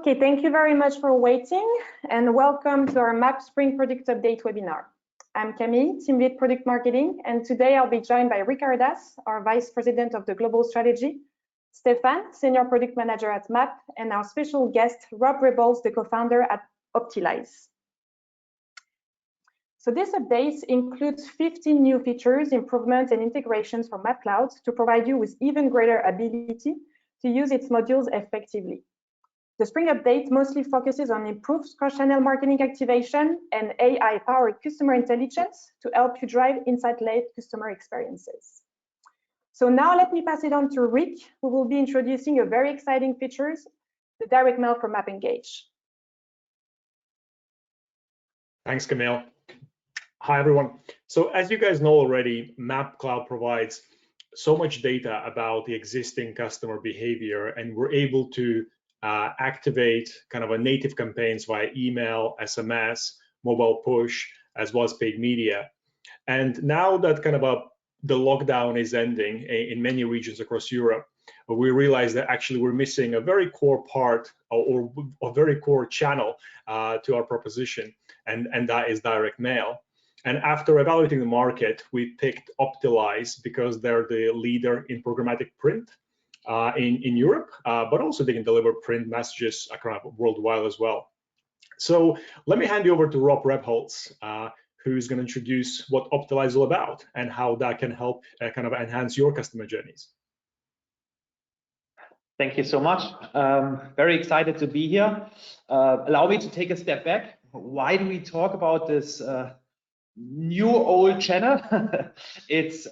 Okay, thank you very much for waiting and welcome to our Mapp Spring Product Update webinar. I'm Camille, Team Lead Product Marketing, and today I'll be joined by Ricardas, our Vice President of the Global Strategy, Stefan, Senior Product Manager at Mapp, and our special guest, Rob Rebholz, the co-founder at optilyz. So this update includes 15 new features, improvements, and integrations for Mapp Cloud to provide you with even greater ability to use its modules effectively. The Spring Update mostly focuses on improved cross-channel marketing activation and AI-powered customer intelligence to help you drive insight-led customer experiences. So now let me pass it on to Rick, who will be introducing a very exciting features, the direct mail for Mapp Engage. Thanks, Camille. Hi, everyone. So as you guys know already, Mapp Cloud provides so much data about the existing customer behavior, and we're able to activate kind of a native campaigns via email, SMS, mobile push, as well as paid media. And now that kind of the lockdown is ending in many regions across Europe, we realize that actually we're missing a very core part or a very core channel to our proposition, and that is direct mail. And after evaluating the market, we picked optilyz because they're the leader in programmatic print in Europe, but also they can deliver print messages across worldwide as well. So let me hand you over to Rob Rebholz, who's going to introduce what optilyz is all about and how that can help kind of enhance your customer journeys. Thank you so much. Very excited to be here. Allow me to take a step back. Why do we talk about this new old channel? It's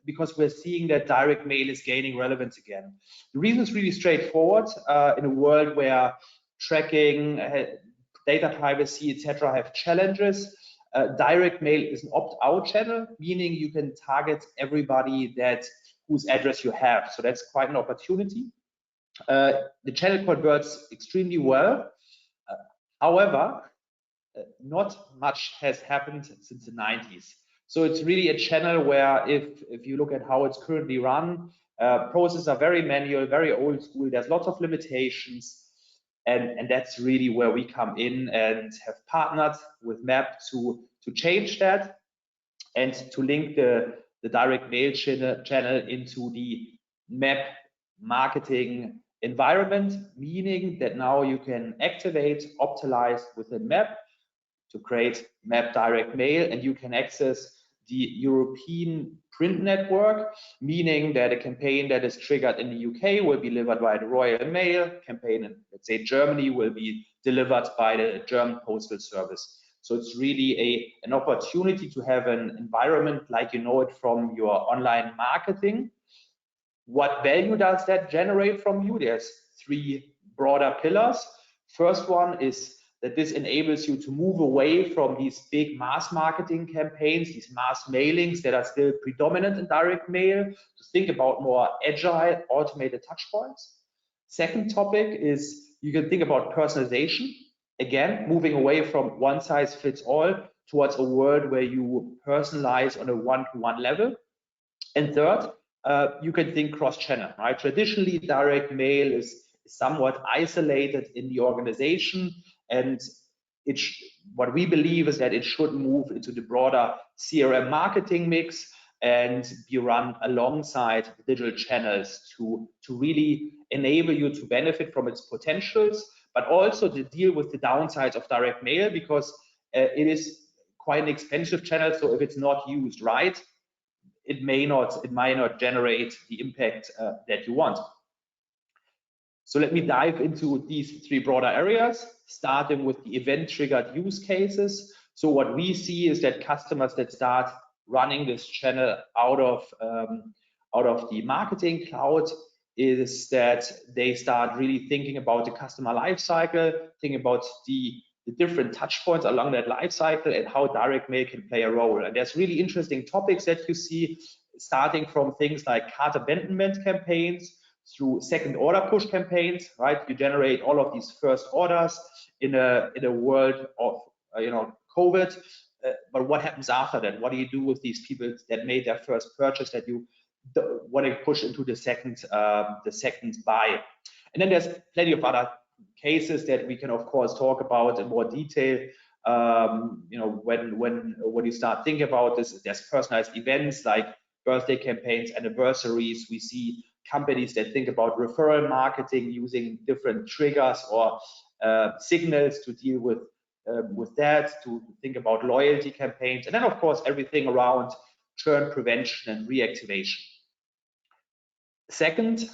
because we're seeing that direct mail is gaining relevance again. The reason is really straightforward. In a world where tracking, data privacy, etc., have challenges, direct mail is an opt-out channel, meaning you can target everybody whose address you have. So that's quite an opportunity. The channel converts extremely well. However, not much has happened since the 90s. So it's really a channel where if you look at how it's currently run, processes are very manual, very old school. There's lots of limitations. And that's really where we come in and have partnered with Mapp to change that and to link the direct mail channel into the Mapp marketing environment, meaning that now you can activate optilyz within Mapp to create Mapp direct mail, and you can access the European print network, meaning that a campaign that is triggered in the UK will be delivered by the Royal Mail, campaign in, let's say, Germany will be delivered by the German Postal Service. So it's really an opportunity to have an environment like you know it from your online marketing. What value does that generate from you? There's three broader pillars. First one is that this enables you to move away from these big mass marketing campaigns, these mass mailings that are still predominant in direct mail, to think about more agile, automated touchpoints. Second topic is you can think about personalization. Again, moving away from one size fits all towards a world where you personalize on a one-to-one level. And third, you can think cross-channel, right? Traditionally, direct mail is somewhat isolated in the organization, and what we believe is that it should move into the broader CRM marketing mix and be run alongside digital channels to really enable you to benefit from its potentials, but also to deal with the downsides of direct mail, because it is quite an expensive channel. So if it's not used right, it might not generate the impact that you want. So let me dive into these three broader areas, starting with the event-triggered use cases. So what we see is that customers that start running this channel out of the marketing cloud is that they start really thinking about the customer lifecycle, thinking about the different touch points along that lifecycle and how direct mail can play a role. And there's really interesting topics that you see, starting from things like cart abandonment campaigns, through second order push campaigns, right? You generate all of these first orders in a world of COVID, but what happens after that? What do you do with these people that made their first purchase that you want to push into the second buy? And then there's plenty of other cases that we can of course talk about in more detail. When you start thinking about this, there's personalized events like birthday campaigns, anniversaries. We see companies that think about referral marketing using different triggers or signals to deal with that, to think about loyalty campaigns, and then of course everything around churn prevention and reactivation. Second,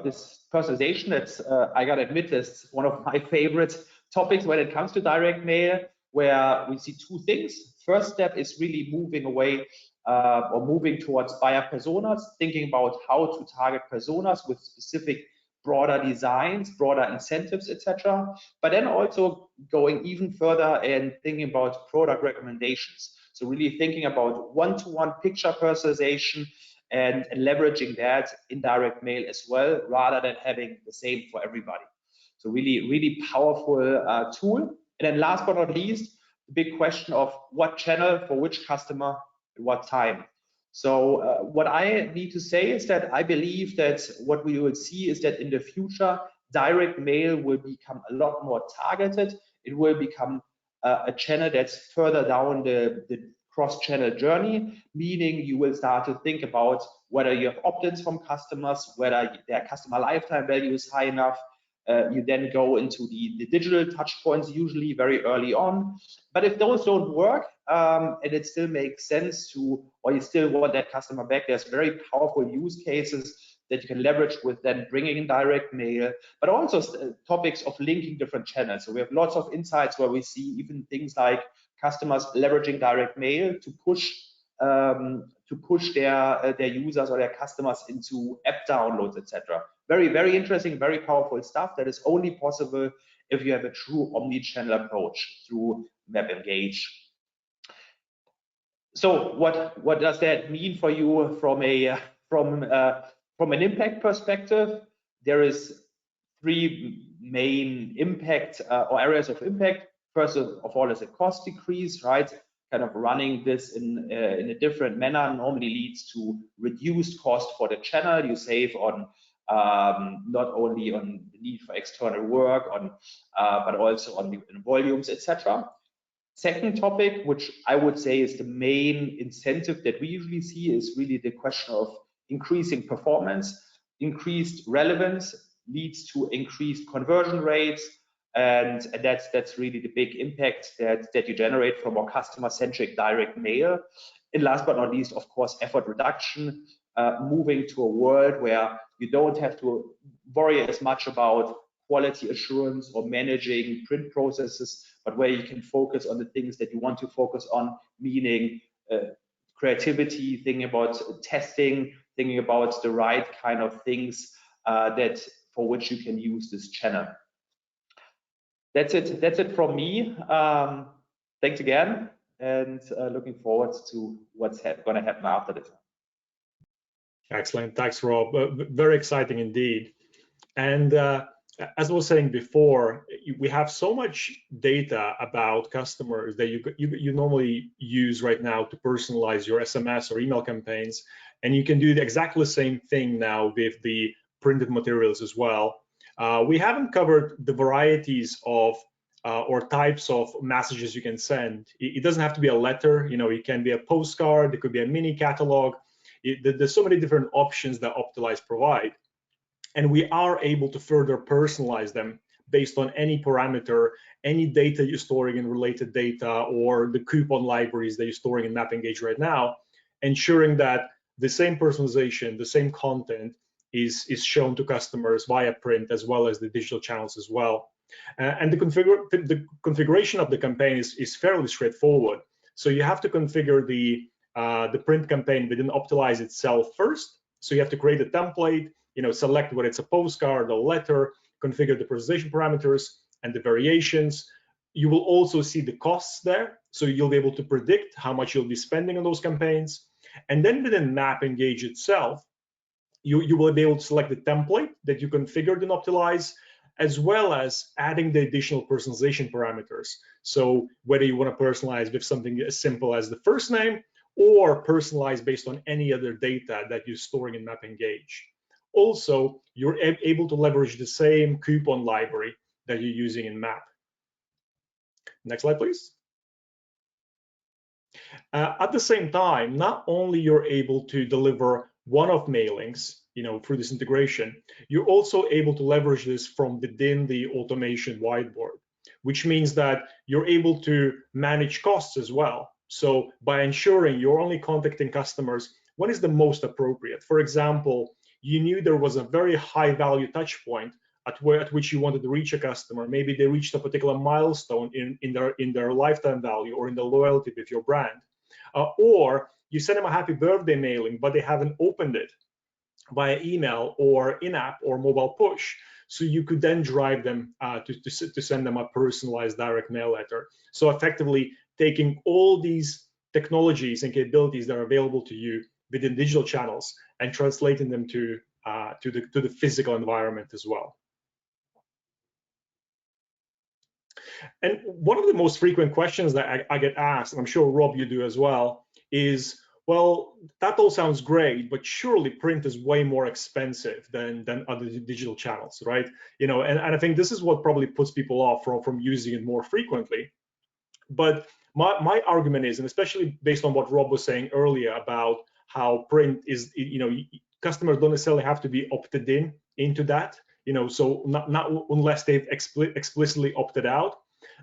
this personalization, that's I gotta admit, that's one of my favorite topics when it comes to direct mail, where we see two things. First step is really moving away or moving towards buyer personas, thinking about how to target personas with specific broader designs, broader incentives, etc. But then also going even further and thinking about product recommendations. So really thinking about one-to-one picture personalization and leveraging that in direct mail as well, rather than having the same for everybody. So really, really powerful tool. And then last but not least, the big question of what channel for which customer at what time. So what I need to say is that I believe that what we will see is that in the future, direct mail will become a lot more targeted. It will become a channel that's further down the cross-channel journey, meaning you will start to think about whether you have opt-ins from customers, whether their customer lifetime value is high enough. You then go into the digital touch points, usually very early on. But if those don't work and it still makes sense to, or you still want that customer back, there's very powerful use cases that you can leverage with then bringing in direct mail, but also topics of linking different channels. So we have lots of insights where we see even things like customers leveraging direct mail to push their users or their customers into app downloads, etc. Very, very interesting, very powerful stuff that is only possible if you have a true omni-channel approach through Mapp Engage. So what does that mean for you from an impact perspective? There is three main impact or areas of impact. First of all is a cost decrease, right? Kind of running this in a different manner normally leads to reduced cost for the channel. You save on not only on the need for external work, but also on the volumes, etc. Second topic, which I would say is the main incentive that we usually see, is really the question of increasing performance. Increased relevance leads to increased conversion rates, and that's really the big impact that you generate from more customer-centric direct mail. And last but not least, of course, effort reduction, moving to a world where you don't have to worry as much about quality assurance or managing print processes, but where you can focus on the things that you want to focus on, meaning creativity, thinking about testing, thinking about the right kind of things for which you can use this channel. That's it from me. Thanks again, and looking forward to what's going to happen after this. Excellent, thanks, Rob. Very exciting indeed. And as I was saying before, we have so much data about customers that you normally use right now to personalize your SMS or email campaigns, and you can do exactly the same thing now with the printed materials as well. We haven't covered the varieties of or types of messages you can send. It doesn't have to be a letter, it can be a postcard, it could be a mini catalog. There's so many different options that optilyz provide. And we are able to further personalize them based on any parameter, any data you're storing in related data, or the coupon libraries that you're storing in Mapp Engage right now, ensuring that the same personalization, the same content is shown to customers via print as well as the digital channels as well. And the configuration of the campaign is fairly straightforward. So you have to configure the print campaign within optilyz itself first. So you have to create a template, select whether it's a postcard, a letter, configure the personalization parameters and the variations. You will also see the costs there. So you'll be able to predict how much you'll be spending on those campaigns. And then within Mapp Engage itself, you will be able to select the template that you configured in optilyz, as well as adding the additional personalization parameters. So whether you want to personalize with something as simple as the first name, or personalize based on any other data that you're storing in Mapp Engage. Also, you're able to leverage the same coupon library that you're using in Mapp. Next slide, please. At the same time, not only you're able to deliver one-off mailings, through this integration, you're also able to leverage this from within the automation whiteboard, which means that you're able to manage costs as well. So by ensuring you're only contacting customers when is the most appropriate. For example, you knew there was a very high value touch point at which you wanted to reach a customer. Maybe they reached a particular milestone in their lifetime value or in the loyalty with your brand. Or you send them a happy birthday mailing, but they haven't opened it via email or in-app or mobile push. So you could then drive them to send them a personalized direct mail letter. So effectively taking all these technologies and capabilities that are available to you within digital channels and translating them to the physical environment as well. And one of the most frequent questions that I get asked, and I'm sure Rob you do as well, is, well, that all sounds great, but surely print is way more expensive than other digital channels, right? And I think this is what probably puts people off from using it more frequently. But my argument is, and especially based on what Rob was saying earlier about how print is, customers don't necessarily have to be opted into that, so not unless they've explicitly opted out.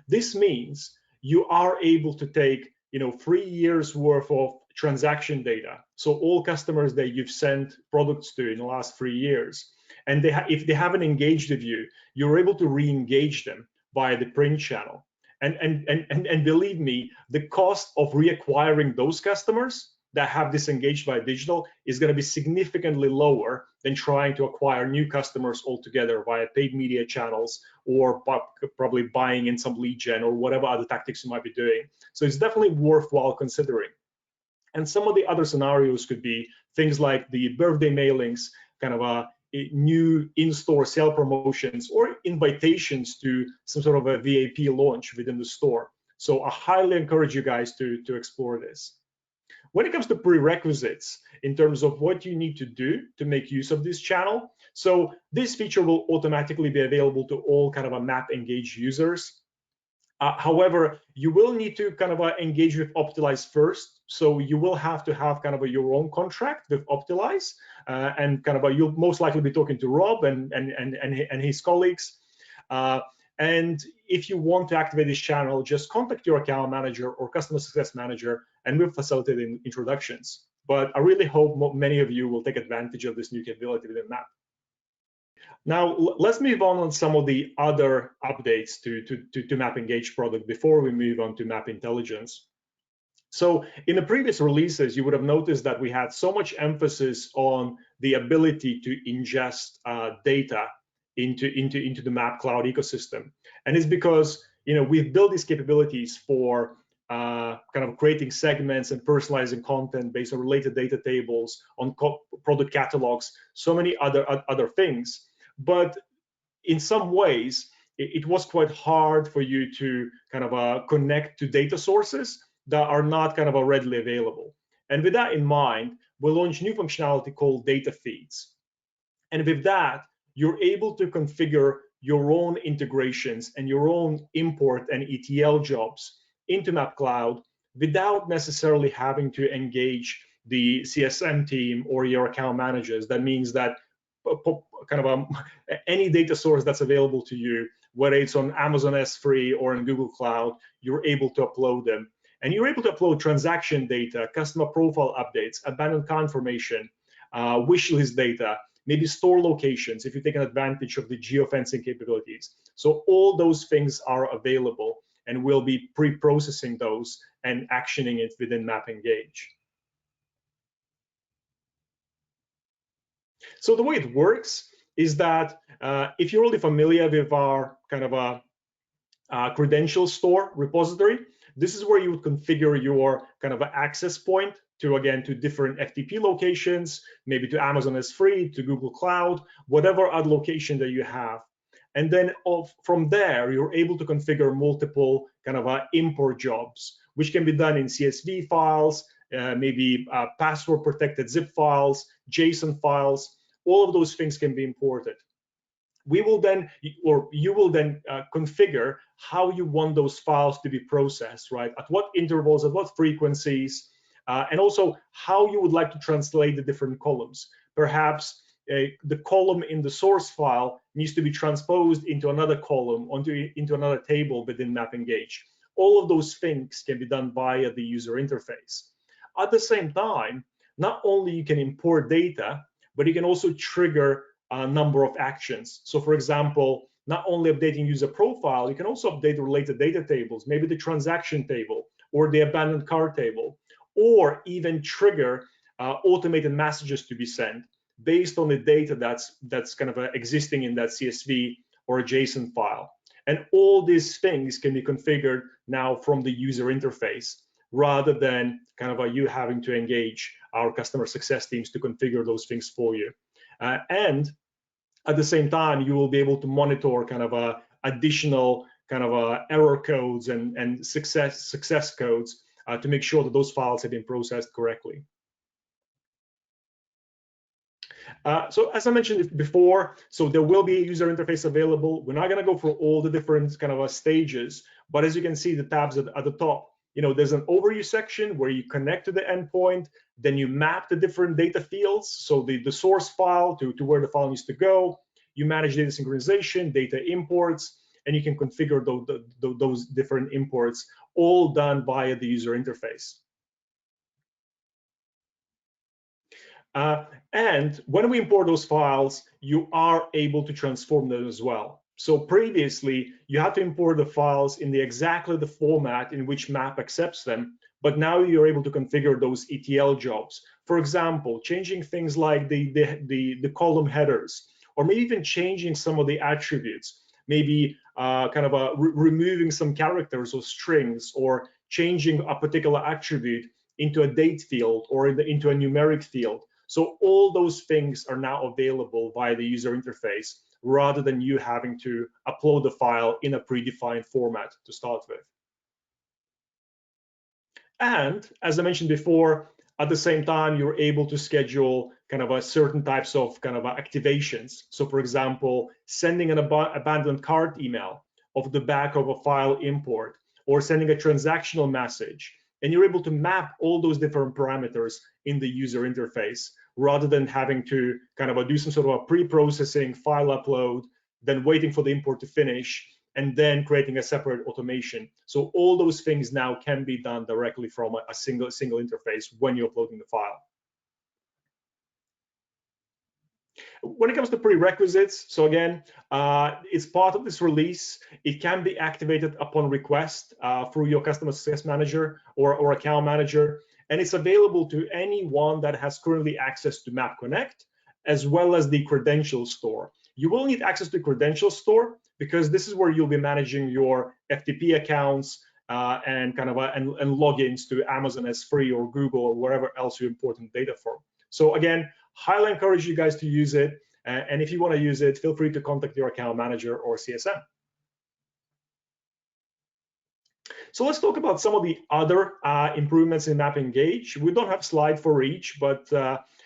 This means you are able to take 3 years worth of transaction data, so all customers that you've sent products to in the last 3 years, and if they haven't engaged with you, you're able to re-engage them via the print channel. And believe me, the cost of reacquiring those customers that have disengaged by digital is going to be significantly lower than trying to acquire new customers altogether via paid media channels or probably buying in some lead gen or whatever other tactics you might be doing. So it's definitely worthwhile considering. And some of the other scenarios could be things like the birthday mailings, kind of a new in-store sale promotions or invitations to some sort of a VIP launch within the store. So I highly encourage you guys to explore this. When it comes to prerequisites, in terms of what you need to do to make use of this channel, so this feature will automatically be available to all kind of a Mapp engaged users. However, you will need to kind of engage with optilyz first. So you will have to have kind of your own contract with optilyz, and kind of you'll most likely be talking to Rob and his colleagues. And if you want to activate this channel, just contact your account manager or customer success manager, and we'll facilitate introductions. But I really hope many of you will take advantage of this new capability within Mapp. Now, let's move on some of the other updates to Mapp Engage product before we move on to Mapp Intelligence. So in the previous releases, you would have noticed that we had so much emphasis on the ability to ingest data into the Mapp Cloud ecosystem. And it's because we've built these capabilities for kind of creating segments and personalizing content based on related data tables, on product catalogs, so many other things. But in some ways, it was quite hard for you to kind of connect to data sources that are not kind of readily available. And with that in mind, we launched new functionality called data feeds. And with that, you're able to configure your own integrations and your own import and ETL jobs into Mapp Cloud without necessarily having to engage the CSM team or your account managers. That means that kind of any data source that's available to you, whether it's on Amazon S3 or in Google Cloud, you're able to upload them. And you're able to upload transaction data, customer profile updates, abandoned cart information, wish list data, maybe store locations if you're taking advantage of the geofencing capabilities. So all those things are available, and we'll be pre-processing those and actioning it within Mapp Engage. So the way it works is that if you're already familiar with our kind of a Credential store repository, this is where you would configure your kind of access point to different FTP locations, maybe to Amazon S3, to Google Cloud, whatever other location that you have. And then from there, you're able to configure multiple kind of import jobs, which can be done in CSV files, maybe password protected zip files, JSON files, all of those things can be imported. We will then, or you will then configure how you want those files to be processed, right? At what intervals, at what frequencies, and also how you would like to translate the different columns. Perhaps the column in the source file needs to be transposed into another column, into another table within Mapp Engage. All of those things can be done via the user interface. At the same time, not only you can import data, but you can also trigger a number of actions. So for example, not only updating user profile, you can also update related data tables, maybe the transaction table or the abandoned cart table, or even trigger automated messages to be sent based on the data that's kind of existing in that CSV or a JSON file. And all these things can be configured now from the user interface, rather than kind of you having to engage our customer success teams to configure those things for you. And at the same time, you will be able to monitor kind of additional kind of error codes and success codes to make sure that those files have been processed correctly. So as I mentioned before, so there will be a user interface available. We're not going to go through all the different kind of stages, but as you can see, the tabs at the top, there's an overview section where you connect to the endpoint, then you map the different data fields, so the source file to where the file needs to go. You manage data synchronization, data imports, and you can configure those different imports, all done via the user interface. And when we import those files, you are able to transform them as well. So previously, you had to import the files in exactly the format in which Mapp accepts them, but now you're able to configure those ETL jobs. For example, changing things like the column headers, or maybe even changing some of the attributes, maybe removing some characters or strings, or changing a particular attribute into a date field or into a numeric field. So all those things are now available via the user interface, rather than you having to upload the file in a predefined format to start with. And as I mentioned before, at the same time, you're able to schedule kind of certain types of kind of activations. So for example, sending an abandoned cart email off the back of a file import, or sending a transactional message. And you're able to map all those different parameters in the user interface, rather than having to kind of do some sort of a pre-processing file upload, then waiting for the import to finish, and then creating a separate automation. So all those things now can be done directly from a single interface when you're uploading the file. When it comes to prerequisites, so again, it's part of this release. It can be activated upon request through your customer success manager or account manager, and it's available to anyone that has currently access to Mapp Connect, as well as the Credential store. You will need access to Credential store, because this is where you'll be managing your FTP accounts and logins to Amazon S3 or Google or wherever else you're importing data from. So again, highly encourage you guys to use it. And if you want to use it, feel free to contact your account manager or CSM. So let's talk about some of the other improvements in Mapp Engage. We don't have a slide for each, but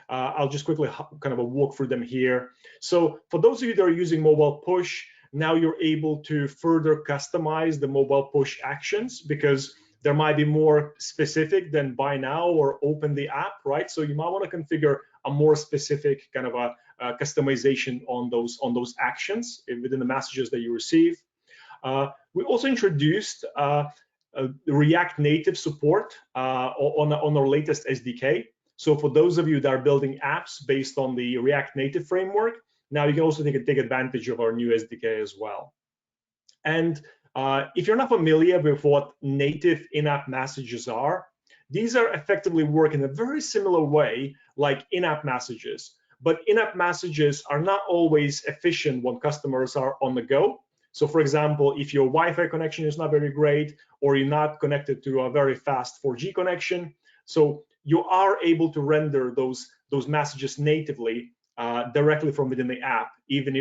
I'll just quickly kind of walk through them here. So for those of you that are using mobile push, now you're able to further customize the mobile push actions, because there might be more specific than buy now or open the app, right? So you might want to configure a more specific kind of a customization on those actions within the messages that you receive. We also introduced React Native support on our latest SDK. So for those of you that are building apps based on the React Native framework, now you can also take advantage of our new SDK as well. And if you're not familiar with what native in-app messages are, these are effectively work in a very similar way like in-app messages. But in-app messages are not always efficient when customers are on the go. So for example, if your Wi-Fi connection is not very great, or you're not connected to a very fast 4G connection, so you are able to render those messages natively directly from within the app, even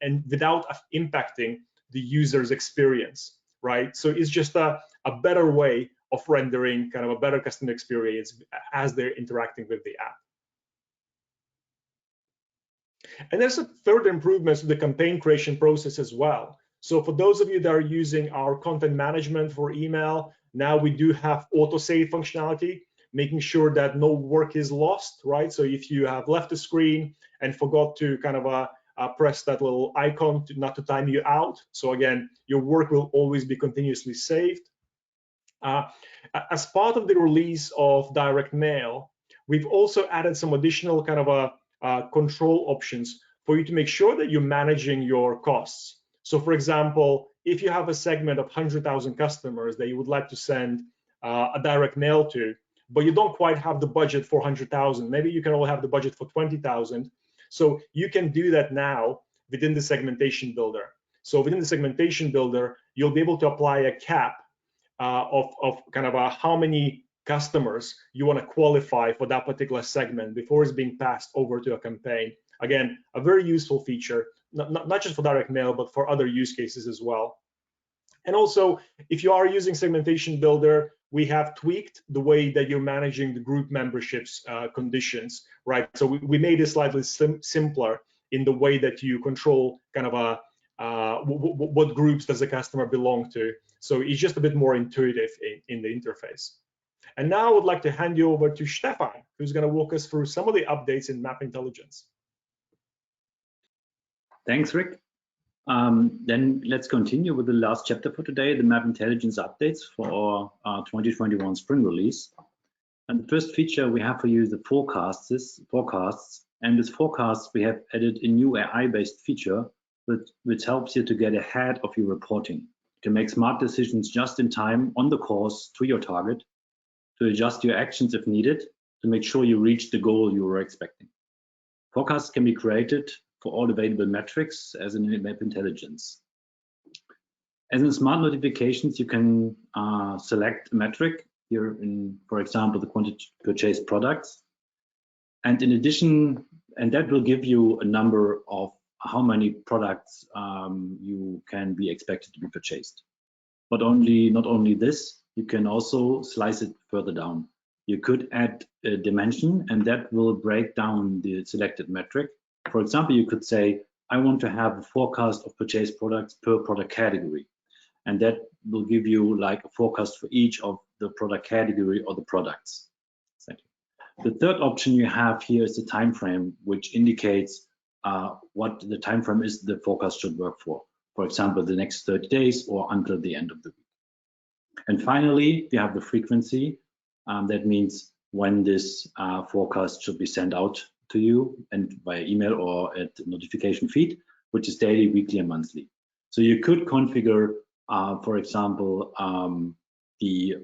and without impacting the user's experience, right? So it's just a better way of rendering kind of a better customer experience as they're interacting with the app. And there's a further improvements to the campaign creation process as well. So for those of you that are using our content management for email, now we do have autosave functionality, making sure that no work is lost, right? So if you have left the screen and forgot to kind of press that little icon not to time you out, so again, your work will always be continuously saved. As part of the release of direct mail, we've also added some additional kind of control options for you to make sure that you're managing your costs. So for example, if you have a segment of 100,000 customers that you would like to send a direct mail to, but you don't quite have the budget for 100,000, maybe you can only have the budget for 20,000. So you can do that now within the segmentation builder. So within the segmentation builder, you'll be able to apply a cap of kind of how many customers you want to qualify for that particular segment before it's being passed over to a campaign. Again, a very useful feature, not just for direct mail, but for other use cases as well. And also, if you are using Segmentation Builder, we have tweaked the way that you're managing the group memberships conditions, right? So we made it slightly simpler in the way that you control kind of what groups does a customer belong to. So it's just a bit more intuitive in the interface. And now I would like to hand you over to Stefan, who's going to walk us through some of the updates in Mapp Intelligence. Thanks, Rick. Then let's continue with the last chapter for today, the Mapp Intelligence updates for our 2021 spring release. And the first feature we have for you is the forecasts. And with forecasts, we have added a new AI-based feature which helps you to get ahead of your reporting, to make smart decisions just in time on the course to your target, to adjust your actions if needed, to make sure you reach the goal you were expecting. Forecasts can be created for all available metrics as in Mapp Intelligence. As in smart notifications, you can select a metric here in, for example, the quantity purchased products. And in addition, and that will give you a number of how many products you can be expected to be purchased. But not only this, you can also slice it further down. You could add a dimension, and that will break down the selected metric. For example, you could say, I want to have a forecast of purchased products per product category. And that will give you like a forecast for each of the product category or the products. The third option you have here is the time frame, which indicates what the time frame is the forecast should work for. For example, the next 30 days or until the end of the week. And finally, we have the frequency. That means when this forecast should be sent out to you and via email or at notification feed, which is daily, weekly, and monthly. So you could configure, for example, the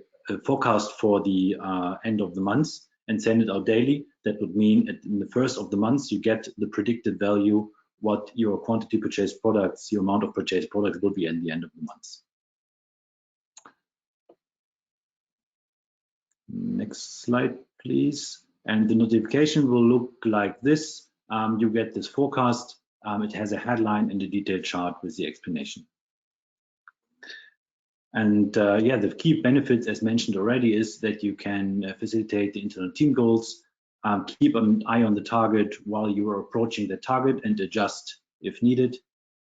forecast for the end of the month and send it out daily. That would mean in the first of the month, you get the predicted value, what your quantity purchased products, your amount of purchased products will be at the end of the month. Next slide, please. And the notification will look like this. You get this forecast. It has a headline and a detailed chart with the explanation. And yeah, the key benefits, as mentioned already, is that you can facilitate the internal team goals, keep an eye on the target while you are approaching the target and adjust if needed.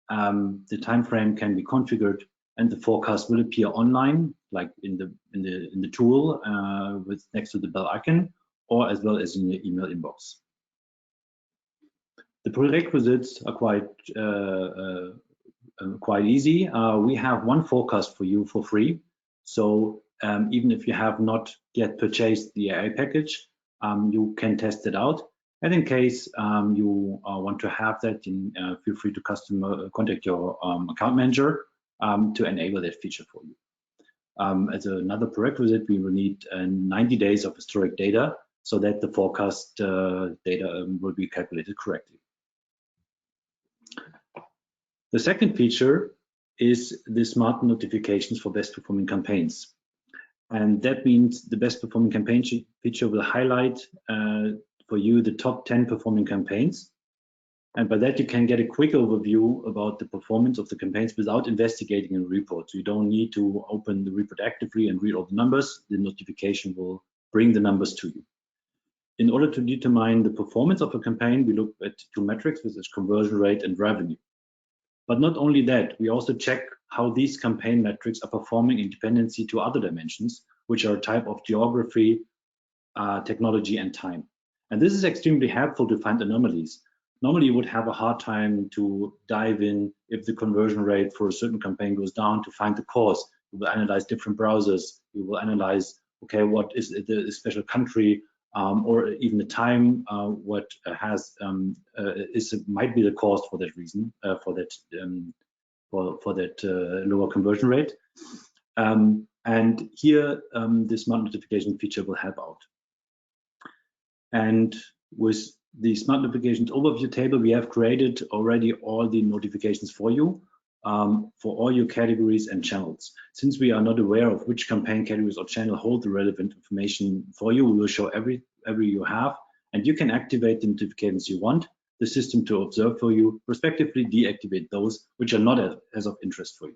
The time frame can be configured, and the forecast will appear online, like in the tool with next to the bell icon, or as well as in your email inbox. The prerequisites are quite easy. We have one forecast for you for free. So even if you have not yet purchased the AI package, you can test it out. And in case you want to have that, feel free to contact your account manager to enable that feature for you. As another prerequisite, we will need 90 days of historic data so that the forecast data will be calculated correctly. The second feature is the smart notifications for best performing campaigns. And that means the best performing campaign feature will highlight for you the top 10 performing campaigns. And by that, you can get a quick overview about the performance of the campaigns without investigating a report. So you don't need to open the report actively and read all the numbers. The notification will bring the numbers to you. in order to determine the performance of a campaign, we look at two metrics, which is conversion rate and revenue. But not only that, we also check how these campaign metrics are performing in dependency to other dimensions, which are a type of geography, technology, and time. And this is extremely helpful to find anomalies. Normally, you would have a hard time to dive in if the conversion rate for a certain campaign goes down to find the cause. You will analyze different browsers. You will analyze, okay, what is the special country, or even the time, what has might be the cause for that reason, for that lower conversion rate. And here, this smart notification feature will help out. And with the smart notifications overview table, we have created already all the notifications for you, for all your categories and channels. Since we are not aware of which campaign categories or channel hold the relevant information for you, we will show every you have, and you can activate the notifications you want the system to observe for you, respectively deactivate those which are not as of interest for you.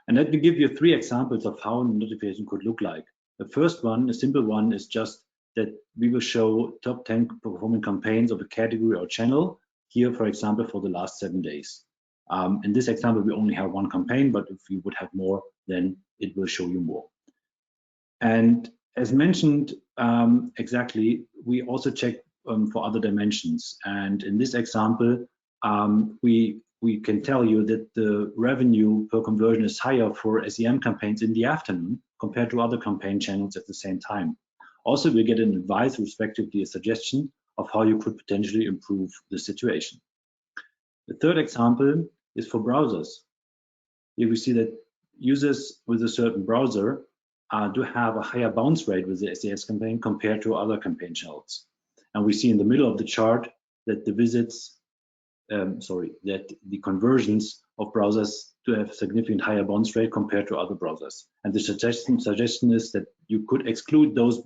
And let me give you 3 examples of how a notification could look like. The first one, a simple one, is just that we will show top 10 performing campaigns of a category or channel. Here, for example, for the last 7 days. In this example, we only have 1 campaign, but if we would have more, then it will show you more. And as mentioned, exactly, we also check for other dimensions. And in this example, we can tell you that the revenue per conversion is higher for SEM campaigns in the afternoon compared to other campaign channels at the same time. Also, we get an advice, respectively a suggestion of how you could potentially improve the situation. The third example is for browsers. Here we see that users with a certain browser do have a higher bounce rate with the SES campaign compared to other campaign channels. And we see in the middle of the chart that the visits, that the conversions of browsers do have significant higher bounce rate compared to other browsers. And the suggestion is that you could exclude those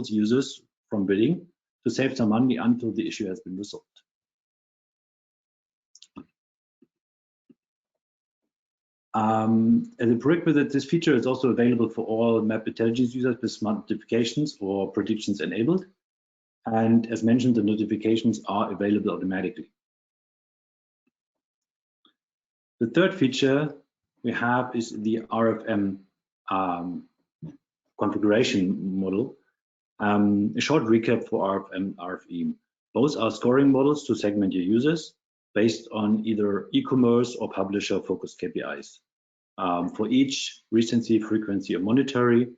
users from bidding to save some money until the issue has been resolved. As a prerequisite, this feature is also available for all Mapp Intelligence users with smart notifications or predictions enabled. And as mentioned, the notifications are available automatically. The third feature we have is the RFM configuration model. A short recap for RFM and RFE. Both are scoring models to segment your users based on either e-commerce or publisher focused KPIs. For each recency, frequency, or monetary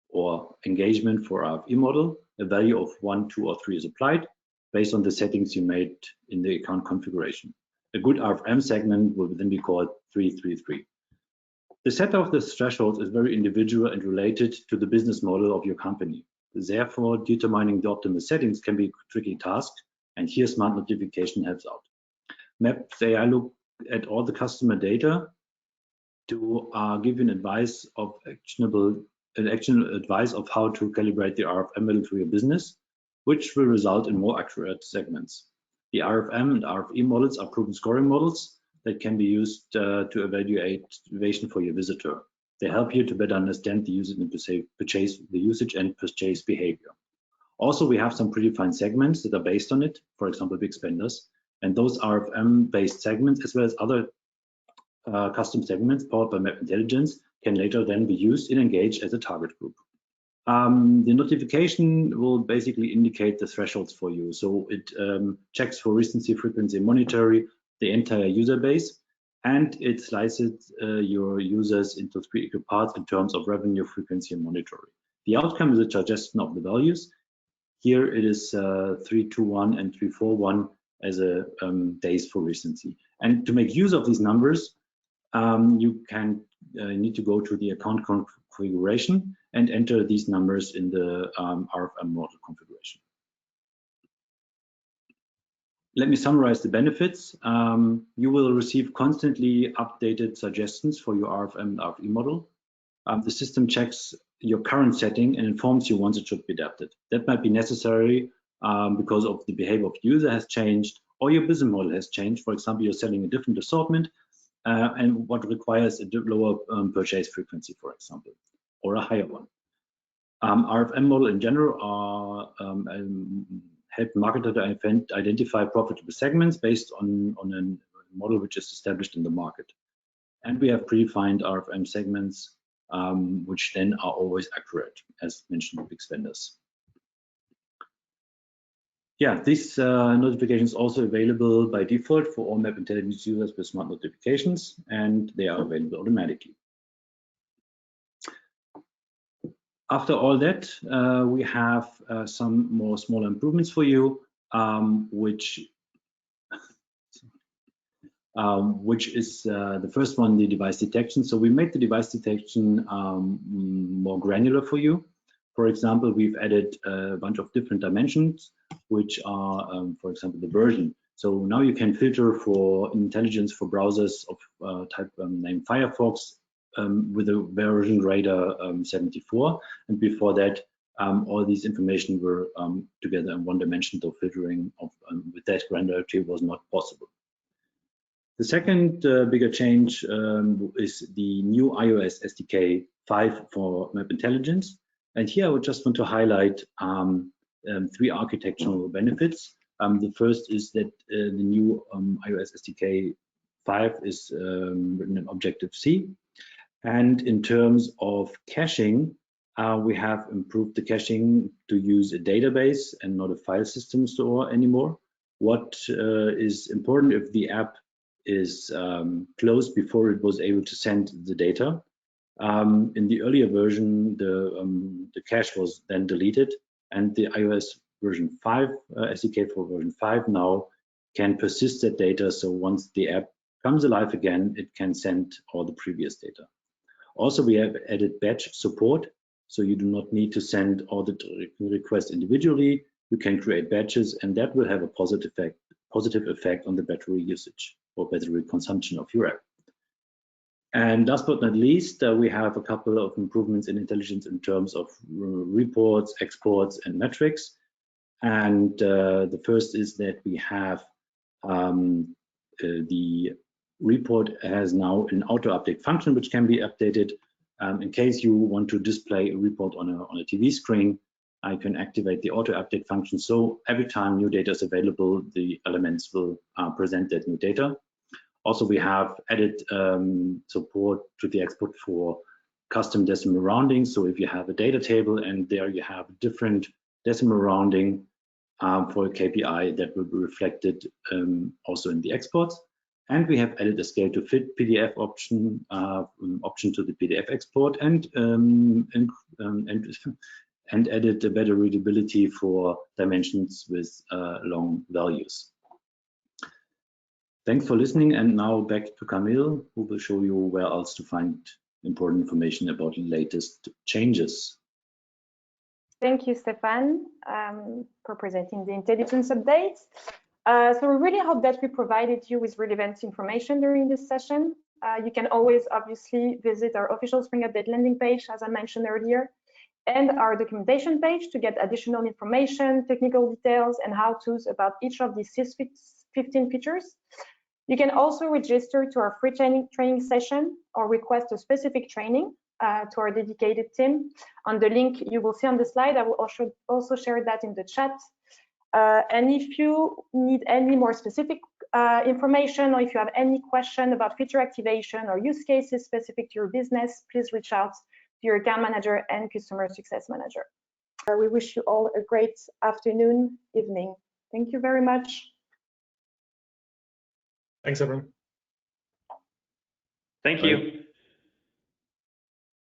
or engagement for RFE model, a value of 1, 2, or 3 is applied based on the settings you made in the account configuration. A good RFM segment will then be called 333. The set of the thresholds is very individual and related to the business model of your company. Therefore, determining the optimal settings can be a tricky task, and here smart notification helps out. Mapp's AI look at all the customer data to give you an advice of actionable advice of how to calibrate the RFM model to your business, which will result in more accurate segments. The RFM and RFE models are proven scoring models that can be used to evaluate motivation for your visitor. They help you to better understand the usage and purchase behavior. Also, we have some predefined segments that are based on it, for example, big spenders, and those RFM-based segments, as well as other custom segments powered by Mapp Intelligence, can later then be used and engaged as a target group. The notification will basically indicate the thresholds for you. So it checks for recency, frequency, and monetary, the entire user base, and it slices your users into 3 equal parts in terms of revenue, frequency, and monetary. The outcome is a suggestion of the values. Here it is 321 and 341 as a days for recency. And to make use of these numbers, you can need to go to the account configuration and enter these numbers in the RFM model configuration. Let me summarize the benefits. You will receive constantly updated suggestions for your RFM and RFE model. The system checks your current setting and informs you once it should be adapted. That might be necessary because of the behavior of the user has changed or your business model has changed. For example, you're selling a different assortment and what requires a lower purchase frequency, for example, or a higher one. RFM model in general are help marketer to identify profitable segments based on a model which is established in the market. And we have predefined RFM segments, which then are always accurate, as mentioned with big vendors. Yeah, this notification is also available by default for all Mapp Intelligence users with smart notifications, and they are available automatically. After all that, we have some more small improvements for you, which is the first one, the device detection. So we made the device detection more granular for you. For example, we've added a bunch of different dimensions, which are, for example, the version. So now you can filter for intelligence for browsers of type named Firefox with a version radar 74. And before that, all these information were together in one dimension, so filtering of, with that granularity was not possible. The second bigger change is the new iOS SDK 5 for Mapp Intelligence. And here I would just want to highlight three architectural benefits. The first is that the new iOS SDK 5 is written in Objective-C. And in terms of caching, we have improved the caching to use a database and not a file system store anymore. What is important if the app is closed before it was able to send the data. In the earlier version, the cache was then deleted, and the iOS version 5, SDK for version 5 now can persist that data. So once the app comes alive again, it can send all the previous data. Also, we have added batch support, so you do not need to send all the requests individually. You can create batches, and that will have a positive effect on the battery usage or battery consumption of your app. And last but not least, we have a couple of improvements in intelligence in terms of reports, exports, and metrics. And the first is that we have the report has now an auto update function, which can be updated. In case you want to display a report on a TV screen, I can activate the auto update function. So every time new data is available, the elements will present that new data. Also, we have added support to the export for custom decimal rounding. So if you have a data table and there you have different decimal rounding for a KPI, that will be reflected also in the exports. And we have added a scale to fit PDF option to the PDF export, and added a better readability for dimensions with long values. Thanks for listening, and now back to Camille, who will show you where else to find important information about the latest changes. Thank you, Stefan, for presenting the intelligence updates. So we really hope that we provided you with relevant information during this session. You can always obviously visit our official Spring Update landing page, as I mentioned earlier, and our documentation page to get additional information, technical details, and how-tos about each of these 15 features. You can also register to our free training session or request a specific training to our dedicated team on the link you will see on the slide. I will also share that in the chat. And if you need any more specific information, or if you have any question about feature activation or use cases specific to your business, please reach out to your account manager and customer success manager. We wish you all a great afternoon, evening. Thank you very much. Thanks, everyone. Thank you.